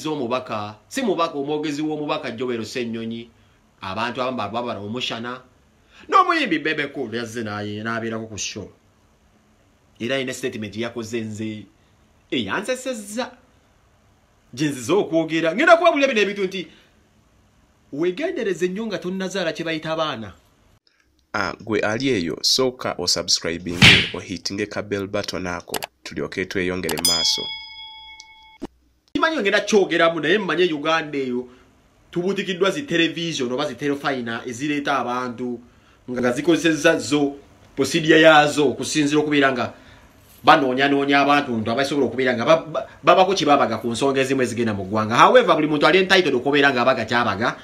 bakyazizza omubaka si mubaka omwogezi w'omubaka Joel Ssennyonyi abantu abamu babala omushana n'omuyimbi Bebe Cool yazze naye n'abeerako ku show era ine statement yakoze nze eyansesezza gyenziza okwogera ngenda kubabulira bino ebintu nti wegendereze nnyo nga tonnazaala kye bayita abaana. Gwe ali eyo sooka osubscribing ohitinge ka bell button ako tulyoke tweyongere maaso. Kimanyi ngenda kyogeramu naye mmanye Uganda eyo tubutikiddwa zi television oba zi telefina ezireeta abantu nga zikozesezza zo procedure yazo okusinzira okubeera nga banoonya abantu abasobola okubeera nga babako kibabaga ku nsonga ezimu ezigenda mu ggwanga. However, buli muntu ali entitled okubeera nga abaga kyabaga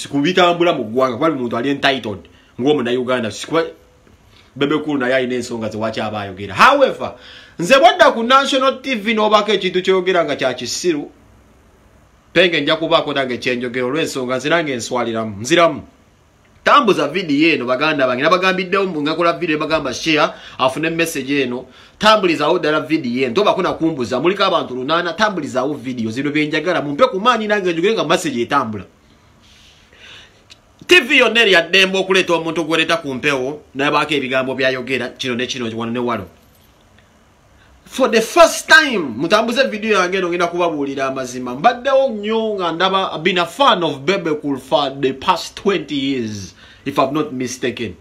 kubitambula mu ggwanga kuba buli muntu ali entitled ng'Omunnayuganda Bebe Cool naye alina ensonga ze wakyaba ayogera. However, nze bwadda ku National TV n'obako ekintu kyogera nga kya kisiru penge nja kubaako nange kyenjogera olw'ensonga nze nange enswaliramu nziramu. Tambuza video eno baganda bange nabagambiddewo ngakola video bagamba share afune message eno tambulizaawo ddala video eno toba kuna kumbuza muliko abantu 8 tambulizaawo video zino byenjagala mumpe ku maanyi nange njogere nga message etambula. TV yonna eri yaddemba okuleeta omuntu gweleeta ku mpewo naye baako ebigambo byayogera kino ne kino wano ne wano. For the first time mutambuze video yange eno ngenda kubabuulira amazima mbaddewo nnyo nga ndaba I've been a fan of Bebe Cool for the past 20 years if I'm not mistaken.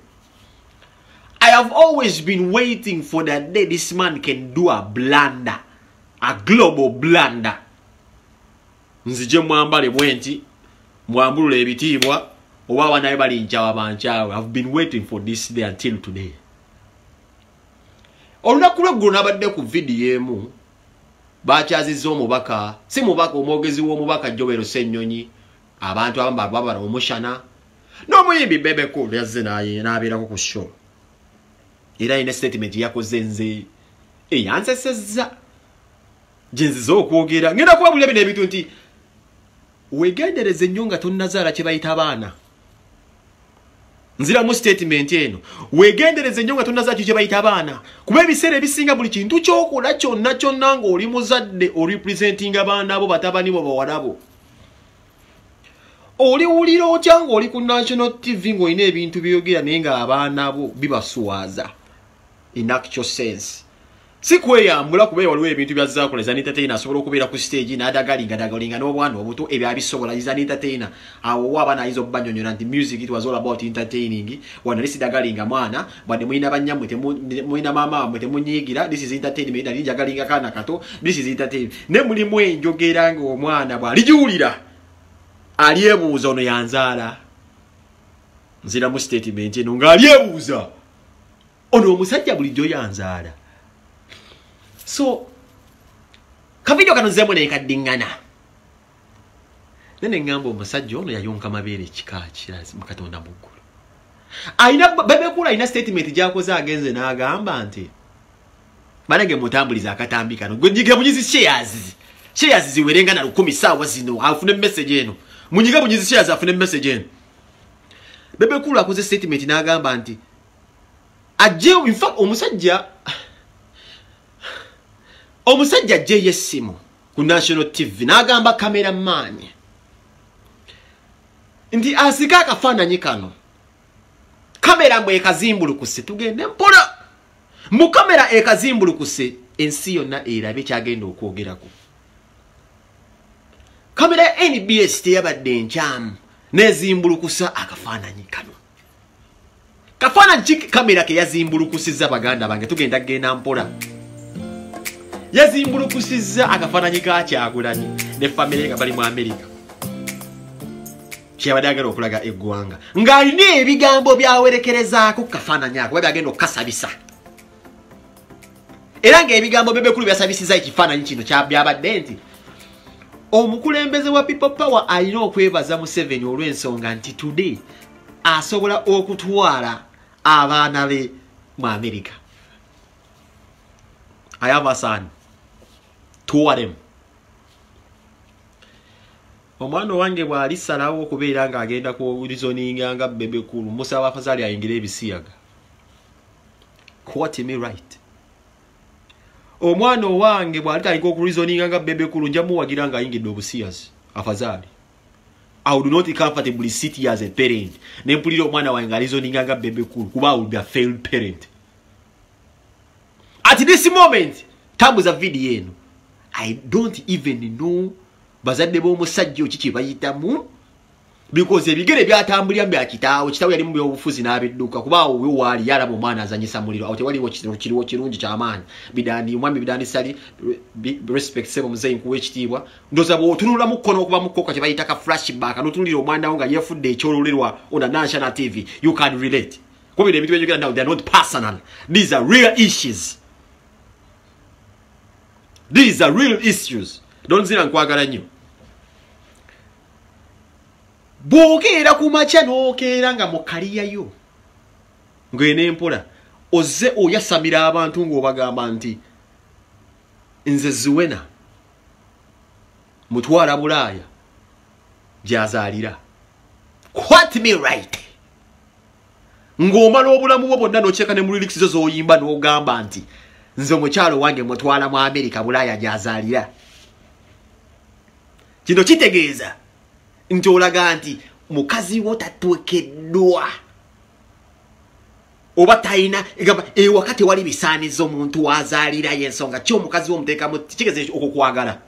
I have always been waiting for that day this man can do a blunder, a global blunder. Nzije mwambale bwenti mwambulule ebitiibwa oba banaye bali nchawa banchawe. I've been waiting for this day until today. Olunaku lw'eggulu nabadde ku video emu bakyazizza omubaka si mubaka omwogezi w'omubaka Joel Ssennyonyi abantu abamu babala omushana n'omuyimbi Bebe Cool yazze naye n'abeerako ku show era ine statement yakoze nze eyansesezza gyenziza okwogera ngenda kubabulira bino ebintu nti wegendereze nnyo nga tonnazaala kye bayita abaana. Nzira mu statement eno wegendereze nnyo nga tonnazaala kye bayita abaana kuba ebiseera ebisinga buli kintu kyokola kyonna ng'oli muzadde orepresentinga abaana abo batabani bo bawala bo oliwulira otya ng'oli ku National TV ng'olina ebintu byogera naye nga abaana bo bibaswaza in actual sense. Si kweyambula kuba waliwo ebintu byazzakola za entertainer asobola okubeera ku stage n'adagalinga n'obwana obuto ebyo abisobola za entertainer awo abaana ayinza okubanyonyola nti music it was all about entertaining wana lisi dagalinga mwana bwadde mulina banyammwe mulina maama wammwe temunyiigira this is entertainment ali jagalinga kaana kato this is entertainment ne mulimu enjogera ng'omwana bw'aligiwulira alyebuuza ono yanzaala. Nzira mu statement eno ng'alyebuuza ono omusajja bulijjo yanzaala. So, kavidio kano nzemu nekaddiŋŋana. Nene ngamba omusajja ono yayonka mabeere ekika kirazi mu Katonda mu ggulu. Bebe Cool alina statement gy'akoze agenze n'agamba nti banange mutambuliza akatambi kano gwe munyizi shares ziwerenga na 10 ssaawa zino afune message eno munyiga munyizi shares afune message eno. Bebe Cool akoze statement n'agamba nti ajje in fact omusajja ajje yessimu ku National TV n'agamba cameraman nti asika akafaananyi kano kamera mbwe ekazimbulukuse tugende mpola mu kamera ekazimbulukuse ensi yonna erabe kyagenda okwogerako. Kamera ya NBS teyabadde enkyamu nezimbulukusa akafaananyi kano. Kafaananyi ki kamera ke yazimbulukusizza baganda bange tugenda genda mpola. Yazimbulukusizza akafaananyi ka Kyagulanyi ne family nga bali mu America. Kyabadde agenda okulaga eggwanga ng'alina ebigambo byawerekerezaako kafaananyi ako byagenda okukasabisa. Era ng'ebigambo Bebe Cool byasabisiza ekifaananyi kino byabadde nti omukulembeze wa People Power alina okwebaza Museveni olw'ensonga nti today asobola okutwala abaana be mu America. I have a son. 2 of them. Omwana wange bwali salawo okubeera nga agenda ku reasoninga nga Bebe Cool musaba afazali ayingira ebisiyaga. Quote me right. omwana owange bw'alitandika okureasoninga nga bebe kulu nja muwagira nga ayingidde obusiyazi afadhali. I would not comfortably sit here as a parent. Nempulira omwana wange reasoninga nga bebe kulu kuba I will be a failed parent. At this moment, tambuza video eno, I don't even know bazadde b'omusajja kiki bayitamu because ebigere byatambulira mbya kitaawo yali mu byobufuzi n'abedduka kuba we wali yalaba omwana azanyisa muliro awo tewaliwo kiriwo kirungi ky'amaanyi bidandi omwami bidandi sali respect sebo muzeyi nkuwa ekitiibwa ndoza bw'otunula mu kkono okuba mu kkoka kye bayita ka flashback n'otunulira omwana wo nga yeefudde ekyololerwa on a national TV you can relate kuba ebintu by'enjogera now they are not personal, these are real issues. These are real issues. Don't zina nkwagala nnyo. Bw'okeera ku makya n'okeera nga mu kaliya yo ng'ene mpola ozze oyasamira abantu ng'obagamba nti nze Zuwena mutwala Bulaaya gy'azaalira. Quote me right. Ng'omala obulamu bwo bwonna n'okyeka ne mu lyrics zo z'oyimba n'ogamba nti nze omukyalo wange mutwala mu Amerika Bulaaya gy'azaalira. Kino kitegeeza nti olaga nti mukazi wo tatuukiddwa oba talina wakati wali bisaanizo omuntu wazaalira y'ensonga ki omukazi wo muteekamu kitegeeza okukwagala.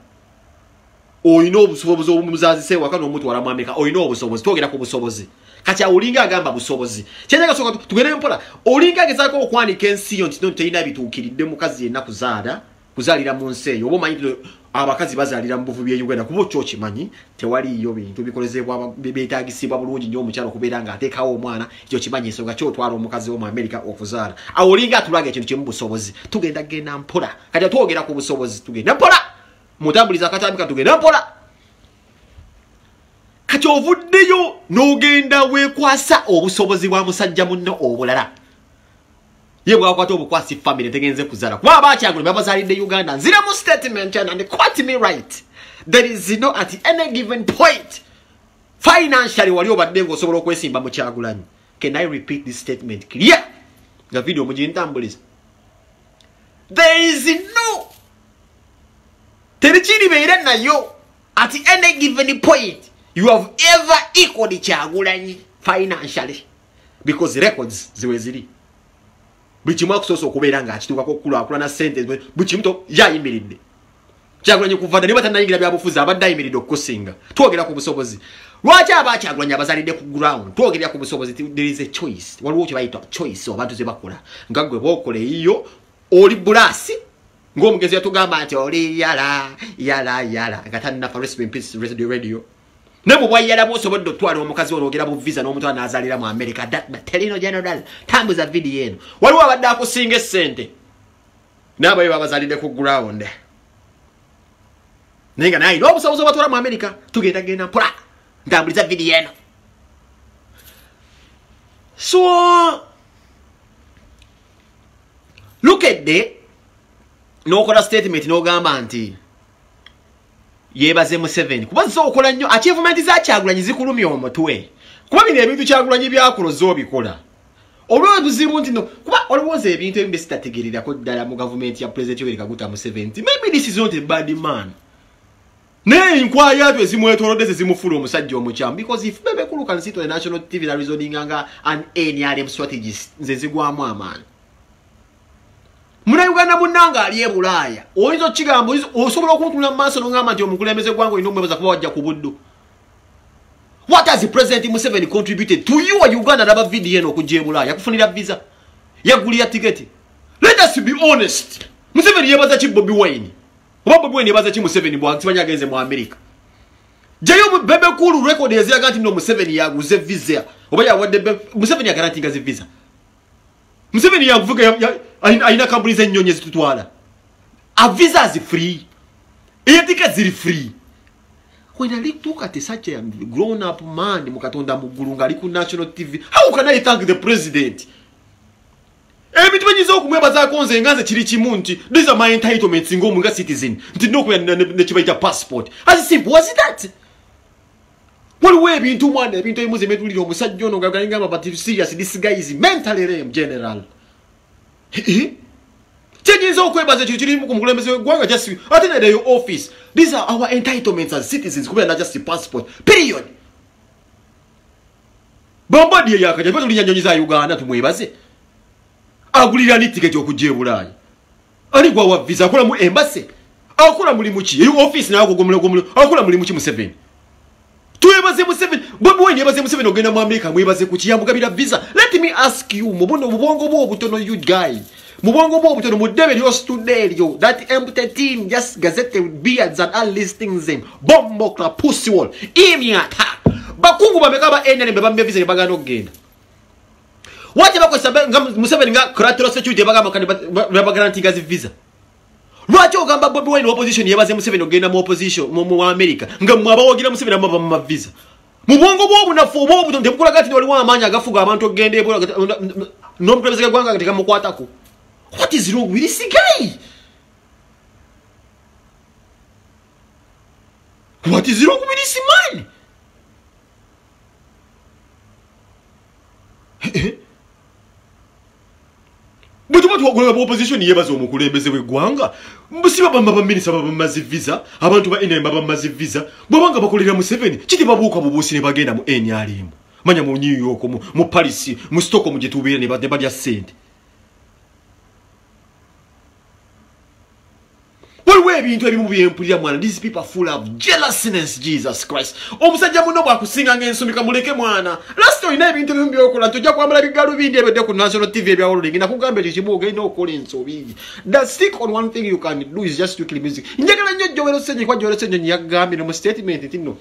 Olina obusobozi obumuzaazise waka n'omutwala mu Amerika, olina obusobozi, twogera ku busobozi. Kati olinga agamba busobozi. Kyenyaga soka tugende mpola. Olinga agezaako okwanika ensi yo nti terina bituukiridde mukazi yenna kuzaalira mu nsi eyo. Oba omanyi abakazi bazaalira mu buvubi bya Uganda kuba kyo kimanyi tewaliyo bintu bikolezebwa beetaagisibwa bulungi nnyo omukyalo okubeera ng'ateekawo omwana ekyo kimanyi ensonga kyotwala omukazi wo mu Amerika okuzaala. Awo olinga atulaga ekintu kimu busobozi. Tugenda genda mpola. Kati twogera ku busobozi tugenda mpola. Mutambuliza akatambika tugenda mpola. Kati ovuddeyo n'ogenda weekwasa obusobozi bwa musajja munno obulala. Ye bwakwata obukwasi family tegenze kuzaala. Kuba abakyagula babazaalidde Uganda. Nzira mu statement and quote me right. There is at any given point financially wali obadde ng'osobola okwesimba mu Kyagulanyi. Can I repeat this statement clear? Nga video mugintambuliza. There is no terikiri beera nayo at any given point you have ever equaled Kyagulanyi financially because records ziwe ziri. Buli kimu akusoose okubeera ng'akituukako okukulaakulana ssente buli kimu yayimiridde. Kyagulanyi kuva dda ne batannayingira byabufuzi abadde ayimiridde okukusinga. Twogera ku busobozi. Lwaki Kyagulanyi abazaalidde ku ground? Twogera ku busobozi. There is a choice. Waliwo kye bayita choice abantu ze bakola. Nga ggwe bw'okola eyiyo oli bulaasi ng'omugezi yatugamba nti oli yala nga tannafa rest in peace radio. Ne bwe bwayala bw'osobodde otwala omukazi olwogera bu visa n'omutwala n'azaalira mu America. Terino general tambuza video eno. Waliwo abadde akusinga essente n'abayo babazaalidde ku ground. Naye nga naye n'obusobozi obatwala mu America tugenda mpola ntambuliza video eno. So look at n'okola statement n'ogamba nti yebaze Museveni kuba zookola nnyo achievement za Kyagulanyi zikulumya omutwe kuba bino ebintu Kyagulanyi byakuloza obikola olwo buzibu nti no kuba olowooza ebintu ebimu sitategeererako ddala mu gavumenti ya President Yoweri Kaguta Museveni. Maybe this is not a bad man. Ne inkwaya ezimwetolodde zimufula omusajja omukyamu because if Bebe Kulu can sit on a national TV that reasoning nga an NRM strategist nze zigwamu amaani. Muna Uganda munanga ali e Bulaaya. Oyinza okigamba osobola okuntula mu maaso n'ogamba nti omukulembeze gwange olina omwebaza kuba wajja ku buddu. What has the President Museveni contributed to you Uganda n'aba video eno okujja e Bulaaya? Yakufunira visa? Yagulira tiketi? Let us be honest. Museveni yebaza ki Bobi Wine? Oba Bobi Wine yebaza ki Museveni bw'akibanya agenze mu America? Jayo Bebe Kulu record eziyaga nti no Museveni yaguze visa. Oba yawadde Museveni yagarantinga zi visa. Museveni yavuga aina companies ennyonyi zitutwala. A visa is free. Tickets are free. When I look at such a grown up man mukatonda mugulu ngali ku national TV, how can I thank the president? Ebintu benyiza okumwebaza konze nganze kiri kimu nti these are my entitlements ng'omu nga citizen. Nti nokuya ne kibaita passport. As simple as that. Waliwo ebintu mwana ebintu ebimuze metulira omusajja ono ngagayingamba but serious this guy is mentally lame general. Changes okwebaza chiri mu kumulembeze gwanga just attend your office. These are our entitlements as citizens, kubera not just a passport. Period. Bombadi yakaje bado linyanyonyiza Uganda tumwebaze. Agulira ni ticket okuje Bulaya. Ali gwa wa visa akola mu embassy. Akola muri muki iyo office na akogomula akola muri muki mu 7. Tuyebaze mu 7. Bobi wene yebaze mu 7 ogenda mu America mwebaze kuki yamugabira visa. Let me ask you mubuno bubongo bwo butono you guys. Mubongo bwo butono mudebe yo student yo that empty team just gazette with beards and all listings them. Bombo kla pussy wall. Imyata. Bakungu bamekaba enene mbamba visa ne bagano genda. Waje bakwesaba Museveni nga collateral security bagamba kandi babaguarantee gazi visa. Lwacho ogamba Bobi Wine opposition yebaze Museveni ogenda mu opposition mu America nga mwabawogira Museveni amaba mu visa. Mubongo bwo bunafu bwo butonde bukula gati wali wa amanya agafuga abantu ogende no mprezeka gwanga katika mukwatako. What is wrong with this guy? What is wrong with this man? Butu wagula opposition yebaza omukulembeze w'eggwanga mbusiba bamminisa bamaze visa abantu ba NRM bamaze visa bwabanga bakolera mu 7 kiti babuuka bubuusi ne bagenda mu NRM manya mu New York mu Paris mu Stockholm gye tubeera ne badya sente. Ebintu ebimu byempulira mwana. These people are full of jealousness. Jesus Christ. Omusajja muno bwakusinga ng'ensumika muleke mwana. Last time na ebintu ebimu byokola tojja kwambala bigalu bindi ebedde ku national TV ebyawololingi nakugamba ekimu ogenda okola ensobi. The stick on one thing you can do is just to kill music. Njagala nnyo Joel Ssennyonyi kwa Joel Ssennyonyi yagambye mu statement tino.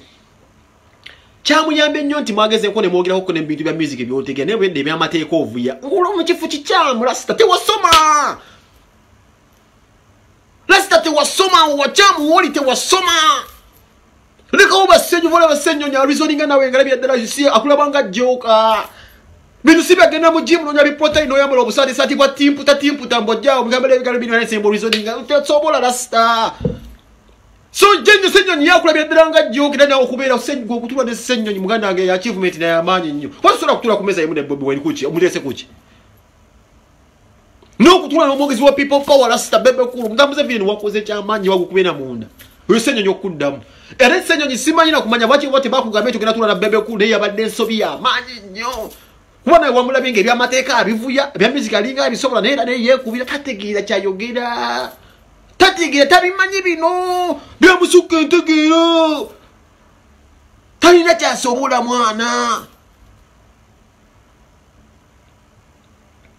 Kyamuyambe nnyo nti mwageze ko ne mwogera ko n'ebintu bya music ebyotegera ne bwedde ebyamateeka ovuya. Ngolo mu kifu kikyamu Rasta tewasoma. Rasta tewasoma wachamu woli tewasoma. Leka oba Ssennyonyi vola Ssennyonyi arizoninga nawe ngalabya ddala yisi akulabanga joka. Bintu sibe agenda mu gym nonya biprotein oyambala obusade sati bwa timpu tambojja omugambale ebigalo bino ne sembo arizoninga utsobola Rasta. So jenyo Ssennyonyi yakulabya ddala nga joka dana okubeera Ssennyonyi okutulwa ne Ssennyonyi muganda age ya achievement na yamanyi nnyo. Wasobola kutula ku meza yemu ne Bobi Wine kuki omulese kuki. No kutula n'omwogezi wa people power Rasta bebe kulu mugambuze vino wakoze kyamanyi wagukubena munda. Oyo Ssennyonyi okuddamu. Era Ssennyonyi simanyi na kumanya baki wote bakugambye tugenda tula na bebe kulu yabadde ensobi yamanyi nnyo. Kubona wamulabinga ebyamateeka abivuya ebya music alinga abisobola naye era yeekubira tategeera kyayogera. Tategeera tabimanyi bino byamusuka entegeera. Talina kyasobola mwana.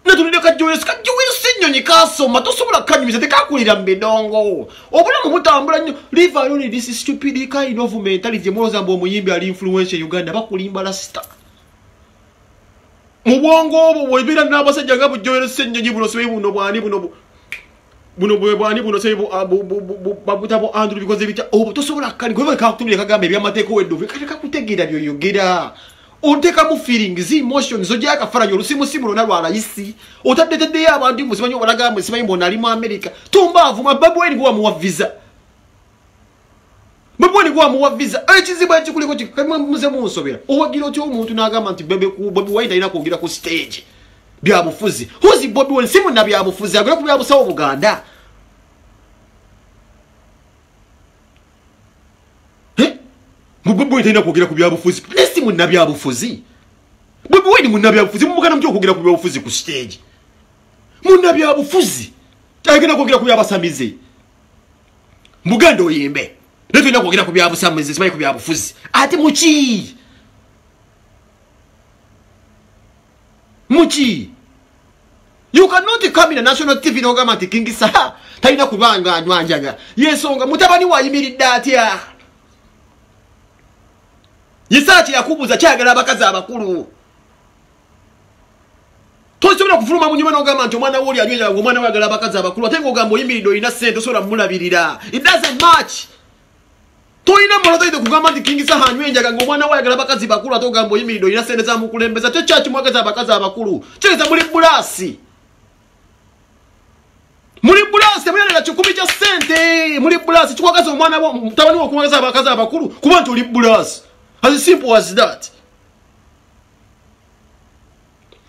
Natuleka Joel Ssennyonyi kasoma tosobola kanyumiza tekakulira mbedongo obulamu mutambula nnyo leave alone this stupid kind of mentality mwoza mbo omuyimbi ali influence Uganda bakulimba Rasta mu bwongo obwo bwebira n'abasajja nga bu Joel Ssennyonyi buno sobe buno bwani buno bwani buno sobe babutabo Andrew because bita obwo tosobola kali gwe kakutumira kagambe byamateeko weddo kati kakutegeera byoyogera. Onteka mu feelings emotions ojja kafaranya olusimu simu lona lwala yisi otadde ya abantu musimanyi obalaga musimanyi mbona ali mu America tumbavu mababu eni gwa muwa visa babu eni gwa muwa visa ekizibu ekikuliko kikamwe muze mu nsobera owagira otyo omuntu n'agamba nti Bobi Wine alina kwogera ku stage bya bufuzi who's Bobi Wine simu na bya bufuzi agera ku bya busawo Buganda Bobi Wine alina kwogera ku bya bufuzi nesi mu na bya bufuzi Bobi Wine mu na bya bufuzi mumugana mutyo kwogera ku bya bufuzi ku stage mu na bya bufuzi agenda kwogera ku bya basamize Muganda oyimbe leto ina kwogera ku bya busamize simanyi ku bya bufuzi ati muki you cannot come in a national TV no gamati King Saha talina kubanga anwanjaga yesonga mutabani wayimiridde atya Yisati yakubuza kyagala abakazi abakulu. Tosobola kufuluma mu nyuma n'ogamba nti omwana woli anyweja ngo omwana wagala abakazi abakulu ate ng'ogamba oyimirido ina sente osobola mulabirira. It doesn't match. Toyina mmono toyite kugamba nti King Saha anywejaga ng'omwana wagala abakazi bakulu ate ogamba oyimirido ina sente za mukulembeza kyaki mwagaza abakazi abakulu. Kyeza muli bulasi. Muli bulasi mwana kikumi kya sente muli bulasi kikwagaza omwana wo mutabani wo kumwagaza abakazi abakulu kuba nti oli bulasi. As simple as that.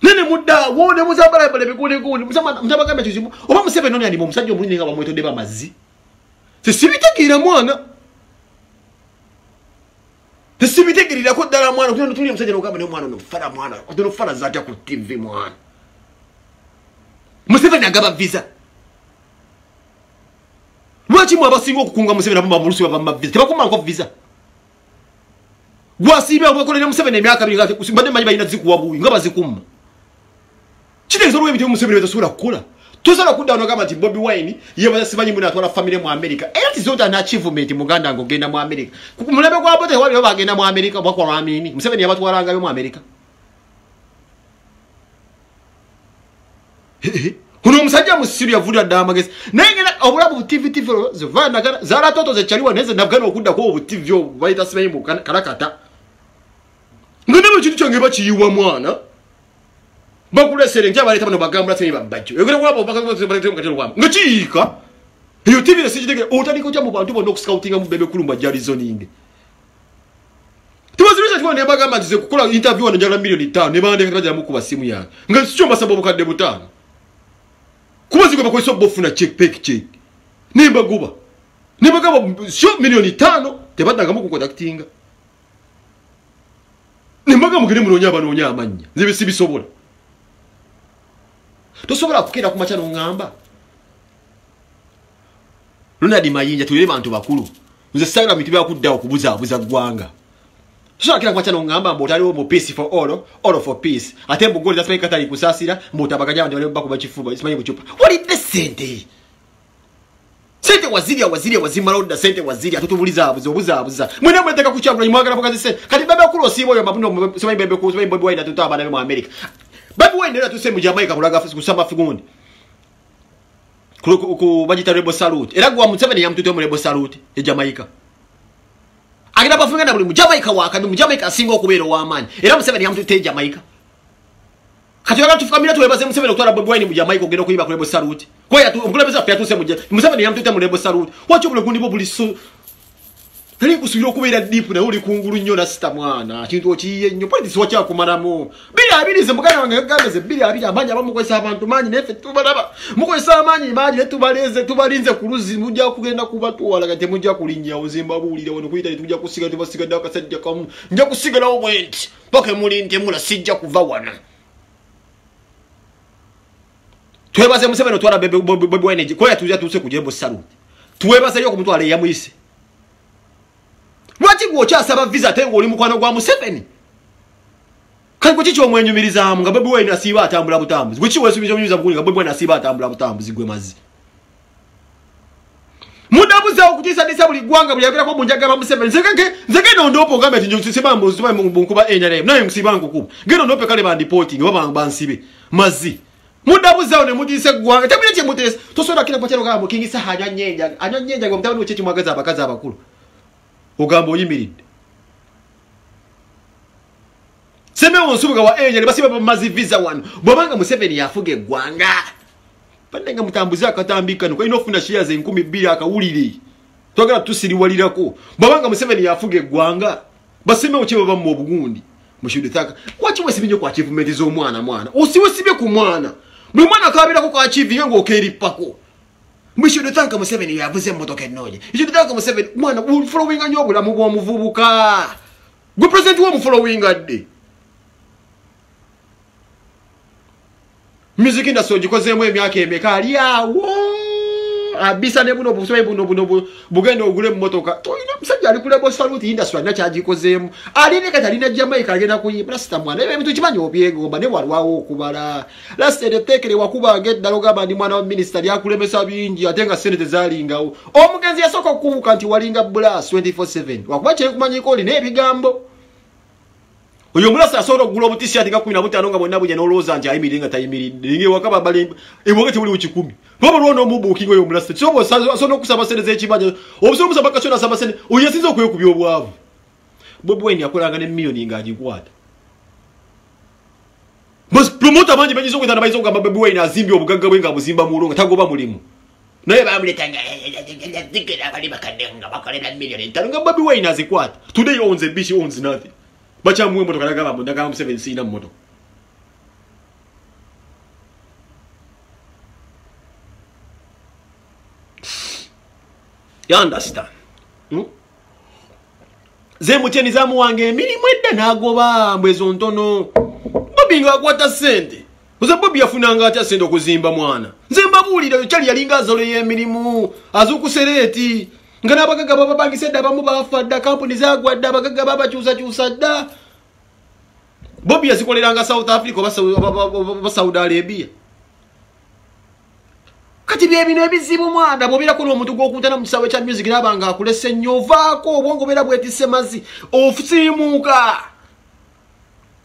nene mudda wone muzambala bale bikule kuni mutabagambe kizimu oba Museveni noni ali mu musajja omulini nga bamwetodde bamazi sisibitegera mwana sisibitegera ko dala mwana kuno tuli musajja nogamba ne mwana no fara mwana odono fara zata ku TV mwana Museveni agaba visa lwaki mwabasinga okukunga Museveni abamba mulusi bava visa tebakuma nko visa gwasibe obakole ne Museveni emyaka abiri ngate kusimbade manyi bayina zikuwa buyi nga bazikumma kitegezo lwe bityo Museveni wetosula kukola tosala kudda no kama ti Bobi Wine yeba sibanyi muna atwala family mu America it is not an achievement muganda ngo genda mu America mulebe kwa bote wali bagenda mu America bakwa ramini Museveni yabatwalanga yo mu America kuno musajja musiri yavuda damagezi nengena obulabu TV zivana kana zara toto ze chaliwa neze nabgana okudda ko obu TV yo bayita sibanyi mu karakata ngene kintu kyange bakiyiwa mwana bakulesere nje abaleta bano bagambula tse babajjo egere kwabo bakalete mukatelo kwabo ngachika iyo TV nesijidege otandiko kya mu bantu bono scoutinga mu bebe kulumba jali zoning tubazirisha twone bagamba nze kukola interview wana njala milioni 5 ne bande kabaja mu kuba simu yange ngasicho masabo bukadde butano kubazi kwa bakweso bofuna check nimba guba nimba gaba sho milioni 5 tebadanga mu kucontactinga nimba gaba mugire munonya abanonya amanya nzibe sibisobola tosobola kukira ku machano ngamba Ronald Mayinja tulire bantu bakulu nze sayira mitiba kudda okubuza gwanga tosobola kira ku machano ngamba mbotaliwo mu peace for all for peace ate mbugoli tasema katali kusasira mbotabaganya abantu bale bakuba kifuba isimanyi buchupa what is the sente wazima roda sente waziri atutubuliza abuza mwene mweteka kuchambula imwagala pokazi sente kati baba kulo sibo yo mabuno simanyi bebe ku simanyi Bobi Wine atutaba na mu America Bobi Wine ndio tuseme Jamaica kulaga kusamba figundi ku bajita Rebel Salute era gwa Museveni yamtuto mu Rebel Salute e Jamaica agenda bafunga na buli mu Jamaica wakandi mu Jamaica asinga okubera w'amani era Museveni yamtuto e Jamaica kati waka tufukamira tuwebaze Museveni okutwala Bobi Wine mu Jamaica ogenda kuyiba ku Rebel Salute kwa ya omulebeza pya tuse mu Museveni yamtuto mu Rebel Salute wacho buli gundi bo buli so tali kusubira okubeera deep na uli kungulu nnyo na sita mwana kintu okiye nnyo polisi wacha kumalamu bili abirize mugana wange gambeze bili abiri amanya bamukwesa abantu manyi nefe tubalaba mukwesa amanyi manyi netubaleze tubalinze kuluzi mujja kugenda kubatwala kate mujja kulinnya uzimba bulire wono kuyita tujja kusiga tubasiga daka sajja kamu nja kusiga lawo bwenti pake mulinde mula sijja kuva wana twebaze Museveni twala Bobi Wine kwa tujja tuse kujembo Salute twebaze yo kumutwala yamuyise Lwaki gwocha asaba visa tengo oli mukwano gwa Museveni Kanko chicho mwenyumiriza nga Bobi Wine asiba atambula butambuzi Gwichi wesubizo mnyumiza mkuni nga Bobi Wine asiba atambula butambuzi gwe mazi Mudabuza okutisa disa buli gwanga buli yakira ko bunjaga ba Museveni nzeke nondopo ngambe tinjo tusema mbuziba mbunkuba NRM naye msibangu kuba geno ndope kale ba reporting baba bansibe mazi mudabuza one mudise gwanga tabile che mutese tosoda kila pachero kama kingisa anyanyenja ngo mtabani uchechi mwagaza abakaza abakulu Ogambo yimiridde Seme onsubuga wa angel basiba bamazi visa wano bwabanga Museveni yafuge gwanga pandenga mutambuza akatambika nuko inofuna shares 12 akawulire twagala tusiriwalirako bwabanga Museveni yafuge gwanga baseme okiba bamu obugundi mushude taka kwachi wesibinyo kwa achievement zo mwana usiwesibe ku mwana bwe mwana kabira ko achieve ngo keripako We should thank Museveni yavuze motoka enoje. You should thank Museveni mwana following anyo bulamu bwo muvubuka. Go present wo following adde. Music industry gikozemu emyaka emeka ali awo. Abisa ne buno buno bugendo ogule motoka. Toina musajja ali kule bo Salute industry na kyagikozemu. Ali ne Katalina Jamaica agenda kuyimba rasta mwana. Ebe bintu kimanyi obyego bane walwawo okubala. Rasta de tekere wakuba agenda logaba ndi mwana wa minister yakulemesa bingi atenga senate zalingawo. Omugenzi yasoko kubuka nti walinga blast 24/7. Wakuba kye kumanyi ko line ebigambo. Oyo mulasa asoro gulo butisi atinga 15 nga bonna buje no loza nti ayimiringa tayimiridde. Nge wakaba bale ebogete buli ukikumi. Baba rono mubukingo yo mulasa. Sobo asono kusaba seneze ekibaje. Obuso musaba kachona saba seneze. Oyasinza okuyekubya obwavu. Bobi Wine yakolanga ne million ngagikwata. Bas promoter banji banyizo kwetana bayizo ngamba Bobi Wine azimbi obugagga bwe nga buzimba mulonga tagoba mulimu. Naye bamuletanga zikira bali bakadenga bakolera million. Tanunga Bobi Wine azikwata. Today owns a bishi owns nothing. Bacha muwe moto kalaga bamu ndaga Museveni sina moto. You understand? Ze muteni za muwange emirimu edda nagoba mbwezo ntono. Bobby nga akwata sente. Oza Bobby yafunanga atya sente okuzimba mwana. Nze mbabulira kyali yalinga azole y'emirimu azukusereti. Nga nabagaga baba bangise dda bamu bafadda kampuni zagwadda abagaga baba kyusa dda. Bobby yazikoleranga South Africa oba Saudi Arabia. Kati bye bino ebizibu mwana bobira ko n'omuntu gw'okutana mu kisawe kya music nabanga akulese nyovaako obwongo bera bwetise mazi ofusimuka.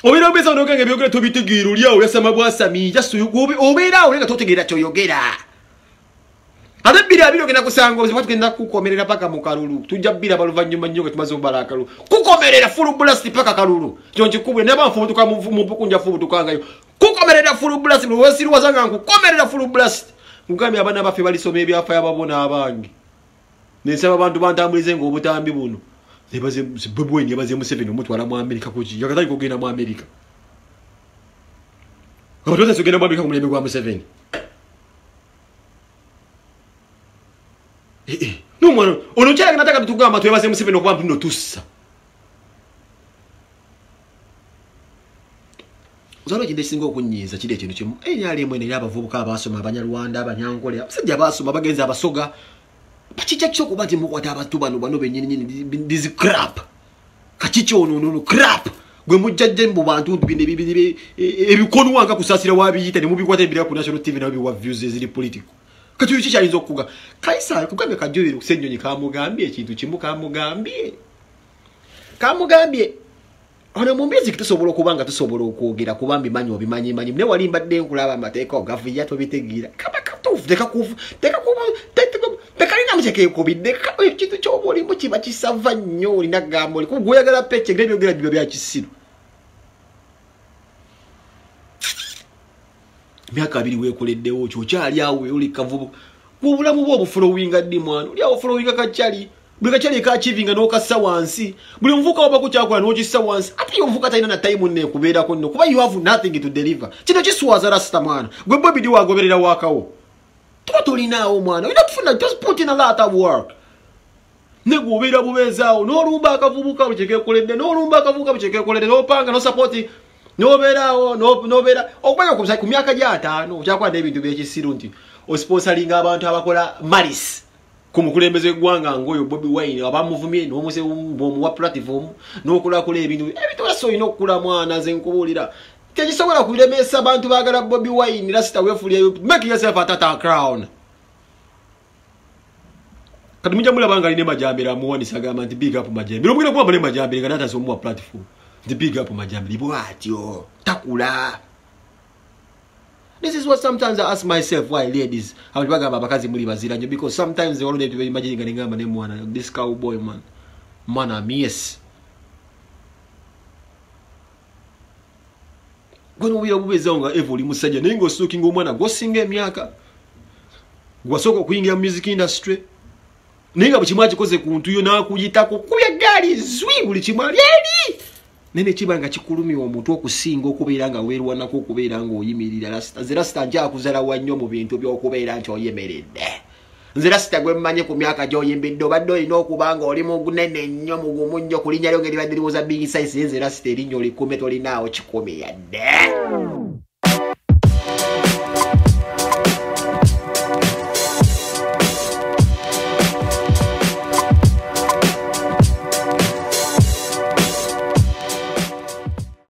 Obira obeza ndokenge byogera tobitegeera oli awo yasama bwasami just obera olenga totegeera kyoyogera. Ate bira biro gena kusanga ozi batugenda kukomerera paka mu kalulu. Tujja bira baluvanyuma nnyo tumaze obala akalulu. Kukomerera full blast paka kalulu. Kyonchi kubwe ne bafu tuka mu bukunja full tukangayo. Kukomerera full blast wesiru wazanga kukomerera full blast. Mugambi abana bafe balisoma ebyafa yababona abangi. Nesaba abantu bantambulize ngo obutambi buno. Nebaze Bobby yabaze Museveni omutwala mu America kuki. Yakatali kugenda mu America. Abantu sogenda mu America kumuleme gwa Museveni. No mwana, ono cyanga nataka tutugamba twebaze Museveni okwa mpuno tussa. Zalo kinde singo okunyiza kide kintu kimu. Enyali mwene yabavubuka abasoma abanyarwanda abanyankole. Abasajja basoma bagenza abasoga. Bachicha kyo kubati mukwata abantu bano benyini this crap. Kachicho no crap. Gwe mujjajje mbu bantu binde ebikono wanga kusasira wabiyita ne mubikwata ebira ku national TV nabi wa views ziri political. Kati uchi chalinzo kuga. Kaisa kugambe kajubira kusenyonyi kamugambye ekintu kimu kamugambye. Ona mumbezi kitusobola kubanga tusobola okwogera kubambi manyi obimanyi mne walimba dde nkulaba amateeka ogavuya tobitegira kaba katufu teka kalina mcheke kubidde ekintu ky'omulimu kiba kisava nnyo olina gamba oli kuguyagala peche ng'ebyo byogera biba bya kisiro. Myaka 2 weekoleddewo kyokyali awo oli kavubu obulamu bwo obufulowinga ddi mwana oli awo fulowinga kachali buli kachali kachivinga n'okassa wansi buli mvuka waba kukyakola n'okissa wansi ate yo mvuka talina na time nne kubeerako nno kuba you have nothing to deliver kino kiswaza rasta mwana gwe Bobby di wagoberera wakawo tuba tolinaawo mwana olina kufuna just put in a lot of work ne gwobeera bubeezaawo n'olumba akavubuka bukyekekuledde n'olumba akavubuka bukyekekuledde n'opanga n'osapoti n'obeeraawo n'obeera okumanya ku myaka gya 5 okyakwata ebintu by'ekisiru nti osponsoringa abantu abakola malis kumukulembeze gwanga ngoyo Bobby Wine abamuvumye n'omuse wa platform n'okulakola ebintu wasoyina okukula mwana nze nkubulira tekisobola kulemesa abantu bagala Bobby Wine rasta wefulya make yourself a tata crown kati mujja mulabanga line majambira muwanisa gamba nti big up majambira omugenda kuba mule majambira nga nata wa platform nti big up majambira bwatyo takula. This is what sometimes I ask myself why ladies abantu bagamba abakazi muri bazira nyo because sometimes they already to imagine ngamba ne mwana this cowboy man yes gono bya bubeza nga evoli musajja nengo stalking omwana gosinga emyaka gwasoko kuyingira music industry nenga buchimwaji koze kuntu yo na kuyitako kuya gali zwi buli chimali nene kibanga kikulumi omuntu okusinga okubeera nga weerwanako okubeera nga oyimirira rasta nja kuzala wannyo mu bintu by'okubeera nti oyemeredde nze rasta gwe mmanye ku myaka gy'oyimbidde obadde olina okubanga oli mugunene nnyo mugumu nnyo kulinnya lyo ngeri badde liwoza big size nze rasta erinnya olikume tolinaawo 10 yadde